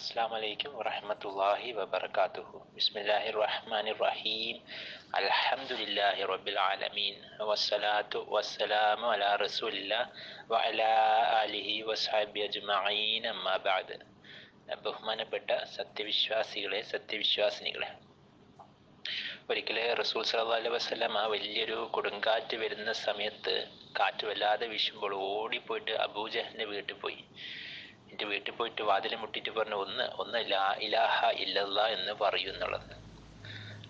അസ്സലാമു അലൈക്കും വറഹ്മത്തുള്ളാഹി വബറകാതുഹു. ബിസ്മില്ലാഹിർ റഹ്മാനിർ റഹീം. അൽഹംദുലില്ലാഹി റബ്ബിൽ ആലമീൻ വസ്സലാത്തു വസ്സലാമു അലാ റസൂലില്ലാഹ് വഅലാ ആലിഹി വസ്ഹബിഹി അജ്മഈൻ. അമ്മാ ബഅദ്. ബഹുമാനപ്പെട്ട സത്യവിശ്വാസിനികളെ, ഒരിക്കല് റസൂൽ സല്ലല്ലാഹു അലൈഹി വസല്ലമ വലിയൊരു കൊടുങ്കാറ്റ് വരുന്ന സമയത്ത് കാറ്റ് വല്ലാതെ വീശുമ്പോൾ ഓടിപ്പോയിട്ട് അബൂജഹലിന്റെ വീട്ടിൽ പോയി. എൻ്റെ വീട്ടിൽ പോയിട്ട് വാതിൽ മുട്ടിയിട്ട് പറഞ്ഞു, ഒന്ന് ലാ ഇലാഹ ഇല്ലല്ലാ എന്ന് പറയൂ എന്നുള്ളത്.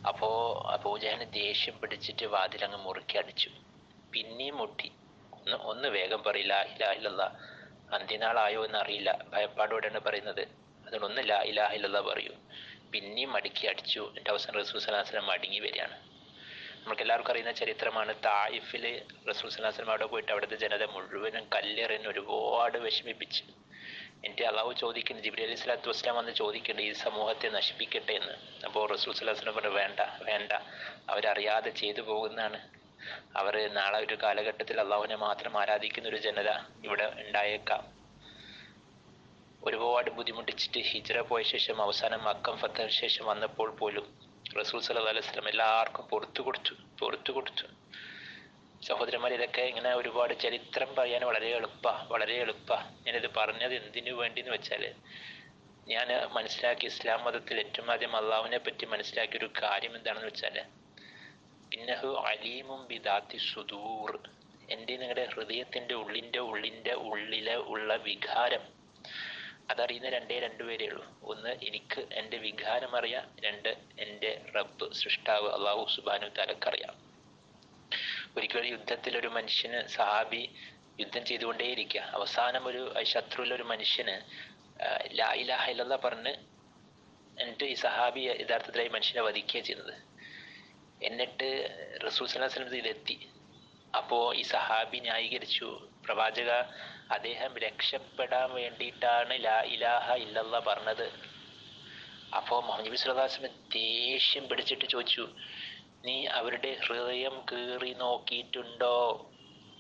അപ്പോ അബൂജഹലിന് ദേഷ്യം പിടിച്ചിട്ട് വാതിലങ്ങ് മുറുക്കി അടിച്ചു. പിന്നെയും മുട്ടി, ഒന്ന് വേഗം പറയും ലാ ഇലാഹ ഇല്ലല്ലാ, അന്ത്യനാളായോ എന്നറിയില്ല, ഭയപ്പാടോടെയാണ് പറയുന്നത്, അതുകൊണ്ട് ഒന്ന് ലാ ഇലാഹ ഇല്ലല്ലാ പറയൂ. പിന്നെയും മടക്കി അടിച്ചു. എൻ്റെ അവസാനം റസൂൽ സല്ലല്ലാഹു അലൈഹി വസല്ലം മടങ്ങി വരികയാണ്. നമുക്ക് എല്ലാവർക്കും അറിയുന്ന ചരിത്രമാണ്. തായിഫില് റസൂൽ സല്ലല്ലാഹു അലൈഹി വസല്ലം അവിടെ പോയിട്ട് അവിടുത്തെ ജനത മുഴുവനും കല്ലെറിഞ്ഞ് ഒരുപാട് വിഷമിപ്പിച്ചു. എൻ്റെ അള്ളാഹു ചോദിക്കുന്നു, ജിബ്രീൽ അലൈഹി സ്വലാത്തു വസ്സലാം വന്ന് ചോദിക്കട്ടെ ഈ സമൂഹത്തെ നശിപ്പിക്കട്ടെ എന്ന്. അപ്പോൾ റസൂൽ സല്ലല്ലാഹു അലൈഹി വസല്ലം പറഞ്ഞു, വേണ്ട, അവരറിയാതെ ചെയ്തു പോകുന്നതാണ്. അവർ നാളെ ഒരു കാലഘട്ടത്തിൽ അള്ളാഹുവിനെ മാത്രം ആരാധിക്കുന്ന ഒരു ജനത ഇവിടെ ഉണ്ടായേക്കാം. ഒരുപാട് ബുദ്ധിമുട്ടിച്ചിട്ട് ഹിജ്റ പോയ ശേഷം അവസാനം മക്കം ഫത്തഹിന് ശേഷം വന്നപ്പോൾ പോലും റസൂൽ സല്ലല്ലാഹു അലൈഹി വസല്ലം എല്ലാവർക്കും പുറത്തു കൊടുത്തു. സഹോദരന്മാർ, ഇതൊക്കെ ഇങ്ങനെ ഒരുപാട് ചരിത്രം പറയാൻ വളരെ എളുപ്പ. ഞാനിത് പറഞ്ഞത് എന്തിനു വേണ്ടി എന്ന് വെച്ചാൽ, ഞാൻ മനസ്സിലാക്കി ഇസ്ലാം മതത്തിൽ ഏറ്റവും ആദ്യം അള്ളാഹുവിനെ പറ്റി മനസ്സിലാക്കിയ ഒരു കാര്യം എന്താണെന്ന് വെച്ചാൽ, ഇന്നഹു അലീമും ബിദാത്തി സുദൂർ, എൻ്റെ നിങ്ങളുടെ ഹൃദയത്തിൻ്റെ ഉള്ളിലെ ഉള്ള വികാരം അതറിയുന്ന രണ്ടുപേരേ ഉള്ളൂ. ഒന്ന്, എനിക്ക് എൻ്റെ വികാരം അറിയാം. രണ്ട്, എൻ്റെ റബ്ബ് സൃഷ്ടാവ് അള്ളാഹു സുബ്ഹാനഹു തആലക്കറിയാം. ഒരിക്കലും യുദ്ധത്തിൽ ഒരു മനുഷ്യന്, സഹാബി യുദ്ധം ചെയ്തുകൊണ്ടേയിരിക്കുക, അവസാനം ഒരു ശത്രുവിൽ ഒരു മനുഷ്യന് ലാ ഇലാഹ ഇല്ലല്ലാ പറഞ്ഞ് എന്നിട്ട് ഈ സഹാബി യഥാർത്ഥത്തിൽ ഈ മനുഷ്യനെ വധിക്കുകയാണ് ചെയ്യുന്നത്. എന്നിട്ട് റസൂൽ സല്ലല്ലാഹു അലൈഹി വസല്ലം ഇതെത്തി. അപ്പോ ഈ സഹാബി ന്യായീകരിച്ചു, പ്രവാചക, അദ്ദേഹം രക്ഷപ്പെടാൻ വേണ്ടിയിട്ടാണ് ലാ ഇലാഹ ഇല്ലല്ലാ പറഞ്ഞത്. അപ്പോ മുഹമ്മദ് നബി സല്ലല്ലാഹു അലൈഹി വസല്ലം ദേഷ്യം പിടിച്ചിട്ട് ചോദിച്ചു, നീ അവരുടെ ഹൃദയം കീറി നോക്കിയിട്ടുണ്ടോ?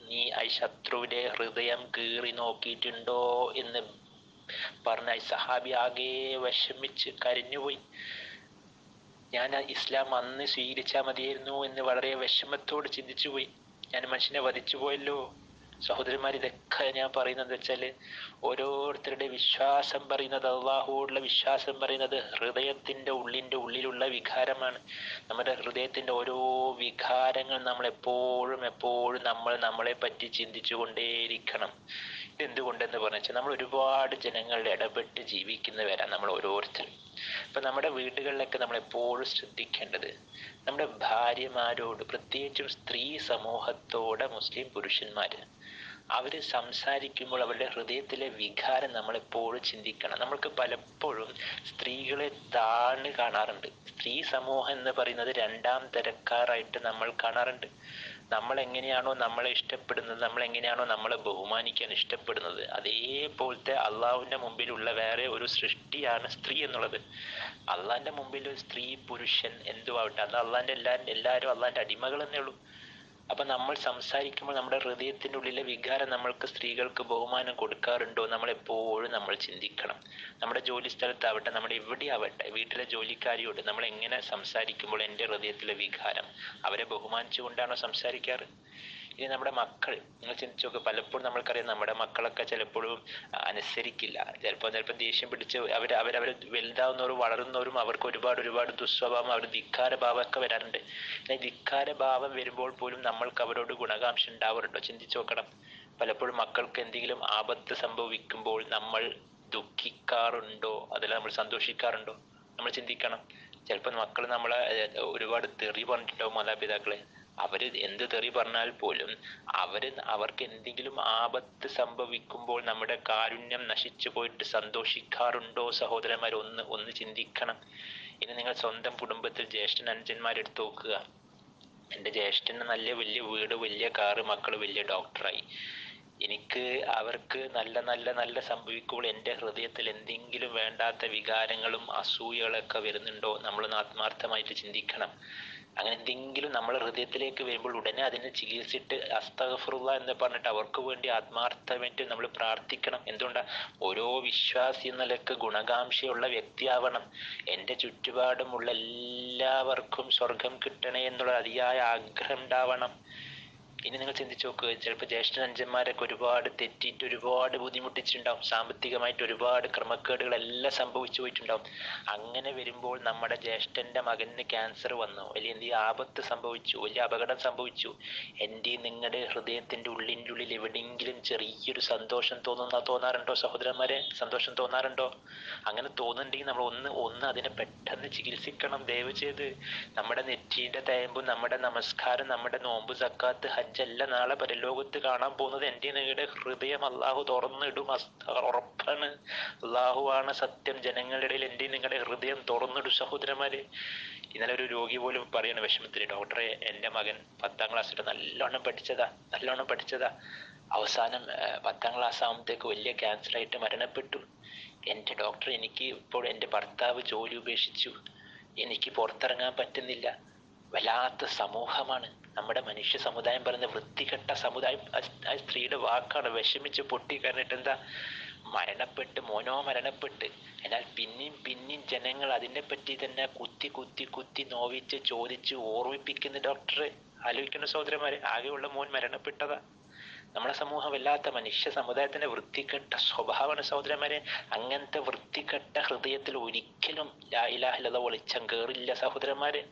നീ ആ ശത്രുവിന്റെ ഹൃദയം കീറി നോക്കിയിട്ടുണ്ടോ എന്ന് പറഞ്ഞ ഈ സഹാബി ആകെ വിഷമിച്ച് കരഞ്ഞുപോയി. ഞാൻ ഇസ്ലാം അന്ന് സ്വീകരിച്ചാൽ മതിയായിരുന്നു എന്ന് വളരെ വിഷമത്തോട് ചിന്തിച്ചു പോയി. ഞാൻ മനുഷ്യനെ വധിച്ചു പോയല്ലോ. സഹോദരന്മാർ, ഇതൊക്കെ ഞാൻ പറയുന്നത് വെച്ചാൽ, ഓരോരുത്തരുടെ വിശ്വാസം പറയുന്നത്, അള്ളാഹുവോടുള്ള വിശ്വാസം പറയുന്നത് ഹൃദയത്തിൻ്റെ ഉള്ളിലുള്ള വികാരമാണ്. നമ്മുടെ ഹൃദയത്തിൻ്റെ ഓരോ വികാരങ്ങൾ നമ്മൾ എപ്പോഴും നമ്മളെ പറ്റി ചിന്തിച്ചു കൊണ്ടേയിരിക്കണം. ഇതെന്തുകൊണ്ടെന്ന് പറഞ്ഞാൽ, നമ്മൾ ഒരുപാട് ജനങ്ങളുടെ ഇടപെട്ട് ജീവിക്കുന്നവരാണ് നമ്മൾ ഓരോരുത്തരും. ഇപ്പം നമ്മുടെ വീടുകളിലൊക്കെ നമ്മൾ എപ്പോഴും ശ്രദ്ധിക്കേണ്ടത്, നമ്മുടെ ഭാര്യമാരോട്, പ്രത്യേകിച്ചും സ്ത്രീ സമൂഹത്തോടെ മുസ്ലിം പുരുഷന്മാർ, അവർ സംസാരിക്കുമ്പോൾ അവരുടെ ഹൃദയത്തിലെ വികാരം നമ്മളെപ്പോഴും ചിന്തിക്കണം. നമ്മൾക്ക് പലപ്പോഴും സ്ത്രീകളെ താഴ്ന്ന് കാണാറുണ്ട്. സ്ത്രീ സമൂഹം എന്ന് പറയുന്നത് രണ്ടാം തരക്കാരായിട്ട് നമ്മൾ കാണാറുണ്ട്. നമ്മളെങ്ങനെയാണോ നമ്മളെ ഇഷ്ടപ്പെടുന്നത്, നമ്മളെങ്ങനെയാണോ നമ്മളെ ബഹുമാനിക്കാൻ ഇഷ്ടപ്പെടുന്നത്, അതേപോലത്തെ അള്ളാഹുവിൻ്റെ മുമ്പിലുള്ള വേറെ ഒരു സൃഷ്ടിയാണ് സ്ത്രീ എന്നുള്ളത്. അള്ളാഹിൻ്റെ മുമ്പിൽ സ്ത്രീ പുരുഷൻ എന്തുവാവട്ടെ, അത് അള്ളാഹിൻ്റെ എല്ലാവരും അള്ളാഹിൻ്റെ അടിമകൾ എന്നേ ഉള്ളൂ. അപ്പം നമ്മൾ സംസാരിക്കുമ്പോൾ നമ്മുടെ ഹൃദയത്തിൻ്റെ ഉള്ളിലെ വികാരം നമ്മൾക്ക് സ്ത്രീകൾക്ക് ബഹുമാനം കൊടുക്കാറുണ്ടോ നമ്മളെപ്പോഴും നമ്മൾ ചിന്തിക്കണം. നമ്മുടെ ജോലി സ്ഥലത്താവട്ടെ, നമ്മുടെ എവിടെയാവട്ടെ, വീട്ടിലെ ജോലിക്കാരിയോട് നമ്മൾ എങ്ങനെ സംസാരിക്കുമ്പോൾ എൻ്റെ ഹൃദയത്തിലെ വികാരം, അവരെ ബഹുമാനിച്ചുകൊണ്ടാണോ സംസാരിക്കാറ്? ഇനി നമ്മുടെ മക്കൾ, നിങ്ങൾ ചിന്തിച്ചു നോക്ക്, പലപ്പോഴും നമ്മൾക്കറിയാം നമ്മുടെ മക്കളൊക്കെ ചിലപ്പോഴും അനുസരിക്കില്ല. ചിലപ്പോൾ ദേഷ്യം പിടിച്ച് അവർ വലുതാവുന്നവരും വളരുന്നവരും അവർക്ക് ഒരുപാട് ദുസ്വഭാവം, അവർ ധിക്കാരഭാവമൊക്കെ വരാറുണ്ട്. ധിക്കാരഭാവം വരുമ്പോൾ പോലും നമ്മൾക്ക് അവരോട് ഗുണകാംക്ഷ ഉണ്ടാവാറുണ്ടോ? ചിന്തിച്ചു നോക്കണം. പലപ്പോഴും മക്കൾക്ക് എന്തെങ്കിലും ആപത്ത് സംഭവിക്കുമ്പോൾ നമ്മൾ ദുഃഖിക്കാറുണ്ടോ? അതിൽ നമ്മൾ സന്തോഷിക്കാറുണ്ടോ? നമ്മൾ ചിന്തിക്കണം. ചിലപ്പോൾ മക്കൾ നമ്മളെ ഒരുപാട് തെറി പറഞ്ഞിട്ടുണ്ടാവും മാതാപിതാക്കളെ. അവര് എന്ത് തെറി പറഞ്ഞാൽ പോലും അവർക്ക് എന്തെങ്കിലും ആപത്ത് സംഭവിക്കുമ്പോൾ നമ്മുടെ കാരുണ്യം നശിച്ചു പോയിട്ട് സന്തോഷിക്കാറുണ്ടോ? സഹോദരന്മാർ, ഒന്ന് ചിന്തിക്കണം. ഇനി നിങ്ങൾ സ്വന്തം കുടുംബത്തിൽ ജ്യേഷ്ഠൻ അനുജന്മാരെടുത്ത് നോക്കുക. എൻ്റെ ജ്യേഷ്ഠന് വലിയ വീട്, വലിയ കാറ്, മക്കൾ വലിയ ഡോക്ടറായി. എനിക്ക് അവർക്ക് നല്ല സംഭവിക്കുമ്പോൾ എൻ്റെ ഹൃദയത്തിൽ എന്തെങ്കിലും വേണ്ടാത്ത വികാരങ്ങളും അസൂയകളൊക്കെ വരുന്നുണ്ടോ? നമ്മളൊന്ന് ആത്മാർത്ഥമായിട്ട് ചിന്തിക്കണം. അങ്ങനെ എന്തെങ്കിലും നമ്മളെ ഹൃദയത്തിലേക്ക് വരുമ്പോൾ ഉടനെ അതിനെ ചികിത്സിച്ചിട്ട് അസ്തഗ്ഫിറുല്ലാഹ് എന്ന് പറഞ്ഞിട്ട് അവർക്ക് വേണ്ടി ആത്മാർത്ഥമായിട്ട് നമ്മൾ പ്രാർത്ഥിക്കണം. എന്തുകൊണ്ടാ? ഓരോ വിശ്വാസി എന്ന നിലക്ക് ഗുണകാംക്ഷയുള്ള വ്യക്തിയാവണം. എൻ്റെ ചുറ്റുപാടുമുള്ള എല്ലാവർക്കും സ്വർഗം കിട്ടണേ എന്നുള്ള അതിയായ ആഗ്രഹം ഉണ്ടാവണം. ഇനി നിങ്ങൾ ചിന്തിച്ചു നോക്കുക, ചിലപ്പോൾ ജ്യേഷ്ഠനഞ്ചന്മാരൊക്കെ ഒരുപാട് തെറ്റിയിട്ട് ഒരുപാട് ബുദ്ധിമുട്ടിച്ചിട്ടുണ്ടാവും, സാമ്പത്തികമായിട്ട് ഒരുപാട് ക്രമക്കേടുകളെല്ലാം സംഭവിച്ചു പോയിട്ടുണ്ടാവും. അങ്ങനെ വരുമ്പോൾ നമ്മുടെ ജ്യേഷ്ഠന്റെ മകന് ക്യാൻസർ വന്നു, വലിയ എന്തെങ്കിലും ആപത്ത് സംഭവിച്ചു, വലിയ അപകടം സംഭവിച്ചു, എൻ്റെ നിങ്ങളുടെ ഹൃദയത്തിന്റെ ഉള്ളിൻ്റെ ഉള്ളിൽ എവിടെയെങ്കിലും ചെറിയൊരു സന്തോഷം തോന്നാറുണ്ടോ സഹോദരന്മാരെ? സന്തോഷം തോന്നാറുണ്ടോ? അങ്ങനെ തോന്നുന്നുണ്ടെങ്കിൽ നമ്മൾ ഒന്ന് അതിനെ പെട്ടെന്ന് ചികിത്സിക്കണം ദയവ് ചെയ്ത്. നമ്മുടെ നെറ്റിയുടെ തയമ്പും നമ്മുടെ നമസ്കാരം നമ്മുടെ നോമ്പ് സക്കാത്ത് ഹജ്ജല്ല നാളെ പരലോകത്ത് കാണാൻ പോകുന്നത് എൻ്റെ നിങ്ങളുടെ ഹൃദയം അള്ളാഹു തുറന്നിടും. ഉറപ്പാണ്. അള്ളാഹുവാണ് സത്യം. ജനങ്ങളുടെ ഇടയിൽ എൻ്റെ നിങ്ങളുടെ ഹൃദയം തുറന്നിടും സഹോദരന്മാര്. ഇന്നലെ ഒരു രോഗി പോലും പറയണ വിഷമത്തിന്, ഡോക്ടറെ എൻ്റെ മകൻ 10ാം ക്ലാസ്സിട്ട് നല്ലോണം പഠിച്ചതാ, അവസാനം 10ാം ക്ലാസ് ആകുമ്പോഴത്തേക്ക് വലിയ ക്യാൻസറായിട്ട് മരണപ്പെട്ടു. എൻ്റെ ഡോക്ടർ, എനിക്ക് ഇപ്പോൾ എൻ്റെ ഭർത്താവ് ജോലി ഉപേക്ഷിച്ചു, എനിക്ക് പുറത്തിറങ്ങാൻ പറ്റുന്നില്ല. വല്ലാത്ത സമൂഹമാണ് നമ്മുടെ മനുഷ്യ സമുദായം, പറയുന്ന വൃത്തികെട്ട സമുദായം. ആ സ്ത്രീയുടെ വാക്കാണ്. വിഷമിച്ച് പൊട്ടി കാരണിട്ട് എന്താ, മോനോ മരണപ്പെട്ട്. എന്നാൽ പിന്നെയും ജനങ്ങൾ അതിനെ പറ്റി തന്നെ കുത്തി നോവിച്ച് ചോദിച്ച് ഓർമ്മിപ്പിക്കുന്ന ഡോക്ടർ. ആലോചിക്കുന്ന സഹോദരന്മാരെ, ആകെയുള്ള മോൻ മരണപ്പെട്ടതാ. നമ്മുടെ സമൂഹം വല്ലാത്ത മനുഷ്യ സമുദായത്തിന്റെ വൃത്തികെട്ട സ്വഭാവമാണ് സഹോദരന്മാരെ. അങ്ങനത്തെ വൃത്തികെട്ട ഹൃദയത്തിൽ ഒരിക്കലും ലാ ഇലാഹ ഇല്ലല്ലാഹ് വെളിച്ചം കേറില്ല സഹോദരന്മാരെ.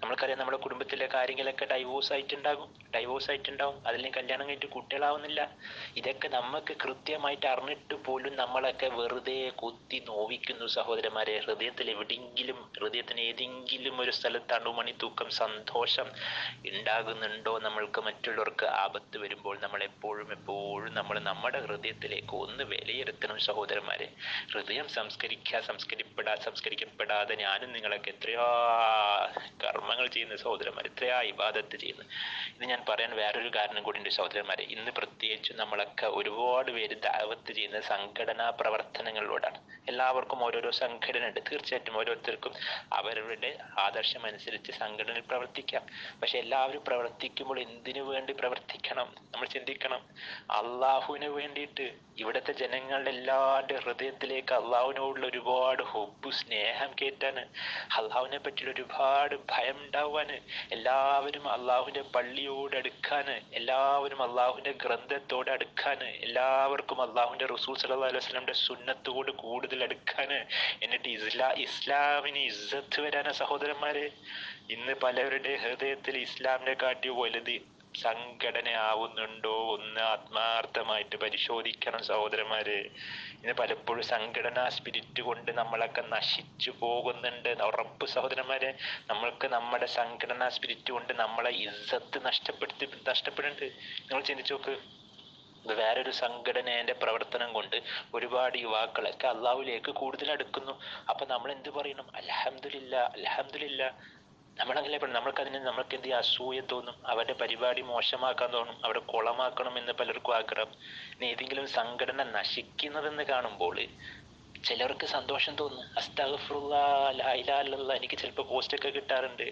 നമ്മൾക്കറിയാം, നമ്മുടെ കുടുംബത്തിലെ കാര്യങ്ങളൊക്കെ ഡൈവോഴ്സ് ആയിട്ടുണ്ടാവും, അതിലേക്ക് കല്യാണം കഴിഞ്ഞിട്ട് കുട്ടികളാവുന്നില്ല. ഇതൊക്കെ നമുക്ക് കൃത്യമായിട്ട് അറിഞ്ഞിട്ട് പോലും നമ്മളൊക്കെ വെറുതെ കുത്തി നോവിക്കുന്നു സഹോദരന്മാരെ. ഹൃദയത്തിന് ഏതെങ്കിലും ഒരു സ്ഥലത്ത് അണുമണി തൂക്കം സന്തോഷം ഉണ്ടാകുന്നുണ്ടോ? നമ്മൾക്ക് മറ്റുള്ളവർക്ക് ആപത്ത് വരുമ്പോൾ നമ്മൾ എപ്പോഴും നമ്മൾ നമ്മുടെ ഹൃദയത്തിലേക്ക് ഒന്ന് വിലയിരുത്തണം സഹോദരന്മാരെ. ഹൃദയം സംസ്കരിക്കപ്പെടാതെ ഞാനും നിങ്ങളൊക്കെ എത്രയോ കർമ്മങ്ങൾ ചെയ്യുന്ന സഹോദരന്മാർ, എത്രയാ ഇബാദത്ത് ചെയ്യുന്നു. ഇത് ഞാൻ പറയാൻ വേറൊരു കാരണം കൂടി ഉണ്ട് സഹോദരന്മാരെ. ഇന്ന് പ്രത്യേകിച്ചും നമ്മളൊക്കെ ഒരുപാട് പേര് ദഅവത്ത് ചെയ്യുന്ന സംഘടനാ പ്രവർത്തനങ്ങളിലൂടെയാണ്. എല്ലാവർക്കും ഓരോരോ സംഘടന ഉണ്ട്. തീർച്ചയായിട്ടും ഓരോരുത്തർക്കും അവരുടെ ആദർശം അനുസരിച്ച് സംഘടനയിൽ പ്രവർത്തിക്കാം. പക്ഷെ എല്ലാവരും പ്രവർത്തിക്കുമ്പോൾ എന്തിനു വേണ്ടി പ്രവർത്തിക്കണം? നമ്മൾ ചിന്തിക്കണം. അള്ളാഹുവിന് വേണ്ടിയിട്ട്. ഇവിടുത്തെ ജനങ്ങളുടെ എല്ലാവരുടെ ഹൃദയത്തിലേക്ക് അള്ളാഹുവിനോടുള്ള ഒരുപാട് ഹുബ്ബ്, സ്നേഹം കയറ്റാന്, അള്ളാഹുവിനെ പറ്റിയുള്ള ഒരുപാട് ഭയം ഉണ്ടാവാന്, എല്ലാവരും അള്ളാഹുവിന്റെ പള്ളിയോട് അടുക്കാന്, എല്ലാവരും അള്ളാഹുവിന്റെ ഗ്രന്ഥത്തോട് അടുക്കാന്, എല്ലാവർക്കും അള്ളാഹുവിന്റെ റസൂൽ സല്ലല്ലാഹു അലൈഹി വസല്ലമയുടെ സുന്നത്തോട് കൂടുതൽ അടുക്കാന്, എന്നിട്ട് ഇസ്ലാമിന് ഇസ്സത്ത് വരാനാ സഹോദരന്മാരെ. ഇന്ന് പലവരുടെ ഹൃദയത്തിൽ ഇസ്ലാമിനെ കാട്ടി വലുത് സംഘടന ആവുന്നുണ്ടോ? ഒന്ന് ആത്മാർത്ഥമായിട്ട് പരിശോധിക്കണം സഹോദരന്മാര്. ഇന്ന് പലപ്പോഴും സംഘടനാ സ്പിരിറ്റ് കൊണ്ട് നമ്മളൊക്കെ നശിച്ചു പോകുന്നുണ്ട്. ഉറപ്പ് സഹോദരന്മാരെ, നമ്മൾക്ക് നമ്മുടെ സംഘടനാ സ്പിരിറ്റ് കൊണ്ട് നമ്മളെ ഇസ്സത്ത് നഷ്ടപ്പെടുന്നുണ്ട്. നിങ്ങൾ ചിന്തിച്ചു നോക്ക്. വേറൊരു സംഘടനയുടെ പ്രവർത്തനം കൊണ്ട് ഒരുപാട് യുവാക്കളൊക്കെ അള്ളാഹുവിലേക്ക് കൂടുതൽ അടുക്കുന്നു. അപ്പൊ നമ്മൾ എന്ത് പറയണം? അൽഹംദുലില്ലാ. നമ്മളങ്ങനെ നമ്മൾക്ക് എന്ത് അസൂയ തോന്നും, അവരുടെ പരിപാടി മോശമാക്കാൻ തോന്നും, അവിടെ കുളമാക്കണം എന്ന് പലർക്കും ആഗ്രഹം. ഏതെങ്കിലും സംഘടന നശിക്കുന്നതെന്ന് കാണുമ്പോൾ ചിലർക്ക് സന്തോഷം തോന്നുന്നു. അസ്തഗ്ഫിറുല്ലാഹ്, ലാ ഇലാഹ ഇല്ലല്ലാഹ്. എനിക്ക് ചിലപ്പോൾ പോസ്റ്റൊക്കെ കിട്ടാറുണ്ട്.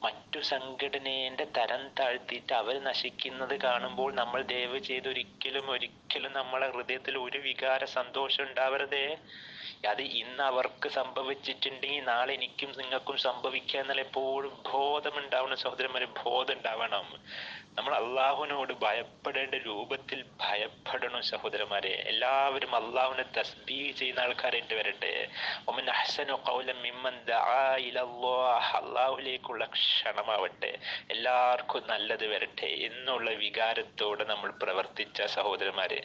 മറ്റു സംഘടനേന്റെ തരം താഴ്ത്തിയിട്ട് അവർ നശിക്കുന്നത് കാണുമ്പോൾ നമ്മൾ ദയവ് ചെയ്ത് ഒരിക്കലും നമ്മളെ ഹൃദയത്തിൽ ഒരു വികാര സന്തോഷം ഉണ്ടാവരുതേ. അത് ഇന്ന് അവർക്ക് സംഭവിച്ചിട്ടുണ്ടെങ്കിൽ നാളെ എനിക്കും നിങ്ങൾക്കും സംഭവിക്കുക എന്നുള്ള എപ്പോഴും ബോധമുണ്ടാവണം സഹോദരന്മാരെ. ബോധം ഉണ്ടാവണം. നമ്മൾ അള്ളാഹുവിനോട് ഭയപ്പെടേണ്ട രൂപത്തിൽ ഭയപ്പെടണം സഹോദരന്മാരെ. എല്ലാവരും അള്ളാഹുവിനെ തസ്ബീഹ് ചെയ്യുന്ന ആൾക്കാരായിട്ട് വരട്ടെ. വമൻ അഹ്സനു ഖൗലൻ മിമ്മൻ ദഅ ഇലല്ലാഹ്. അള്ളാഹുവിലേക്കുള്ള ക്ഷണമാവട്ടെ. എല്ലാവർക്കും നല്ലത് വരട്ടെ എന്നുള്ള വികാരത്തോടെ നമ്മൾ പ്രവർത്തിച്ച സഹോദരന്മാരെ,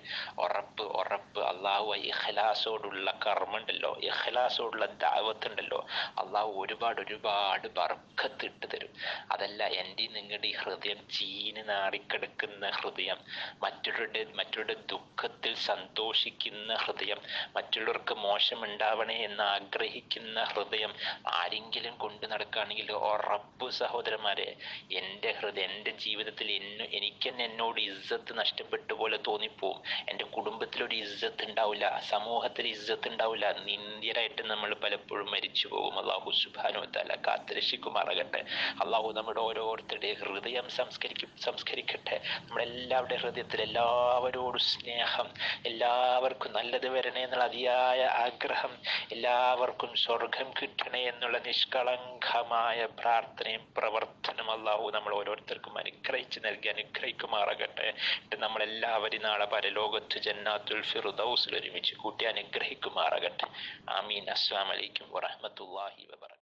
ഉറപ്പ് അള്ളാഹു ഇഖ്ലാസോടുള്ള കർമ്മ ഉണ്ടല്ലോ, ഇഖ്ലാസോടുള്ള ദഅവത്ത് ഉണ്ടല്ലോ, അള്ളാഹു ഒരുപാട് ബർക്കത്ത് ഇട്ട് തരും. അതല്ല എൻ്റെ നിങ്ങളുടെ ഈ ഹൃദയം ചീഞ്ഞ് നാറിക്കിടക്കുന്ന ഹൃദയം, മറ്റുള്ളവരുടെ ദുഃഖത്തിൽ സന്തോഷിക്കുന്ന ഹൃദയം, മറ്റുള്ളവർക്ക് മോശമുണ്ടാവണേ എന്ന് ആഗ്രഹിക്കുന്ന ഹൃദയം ആരെങ്കിലും കൊണ്ട് നടക്കുകയാണെങ്കിൽ ഉറപ്പ് സഹോദരന്മാരെ, എൻ്റെ ഹൃദയം, എൻ്റെ ജീവിതത്തിൽ എനിക്ക് തന്നെ എന്നോട് ഇസ്സത്ത് നഷ്ടപ്പെട്ട പോലെ തോന്നിപ്പോവും. എൻ്റെ കുടുംബത്തിലൊരു ഇസ്സത്ത് ഉണ്ടാവില്ല, സമൂഹത്തിൽ ഇസ്സത്ത് ഉണ്ടാവില്ല, നിന്ദ്യരായിട്ട് നമ്മൾ പലപ്പോഴും മരിച്ചു പോകും. അള്ളാഹു സുബ്ഹാനഹു വ തആല കാത്തുരക്ഷിക്കുമാറാകട്ടെ. അള്ളാഹു നമ്മുടെ ഓരോരുത്തരുടെ ഹൃദയം സംസ്കരിക്കട്ടെ. നമ്മളെല്ലാവരുടെ ഹൃദയത്തിൽ എല്ലാവരോടും സ്നേഹം, എല്ലാവർക്കും നല്ലത് വരണേ എന്നുള്ള അതിയായ ആഗ്രഹം, എല്ലാവർക്കും സ്വർഗം കിട്ടണേ എന്നുള്ള നിഷ്കളങ്കമായ പ്രാർത്ഥനയും പ്രവർത്തനം അള്ളാഹു നമ്മൾ ഓരോരുത്തർക്കും അനുഗ്രഹിച്ച് നൽകി അനുഗ്രഹിക്കുമാറാകട്ടെ. നമ്മളെല്ലാവരും നാളെ പരലോകത്ത് ജന്നാത്തുൽ ഫിർദൗസിൽ ഒരുമിച്ച് കൂട്ടി അനുഗ്രഹിക്കുമാറാകട്ടെ. ആമീൻ. അസ്സലാമു അലൈക്കും വറഹ്മത്തുള്ളാഹി വബറകാതുഹു.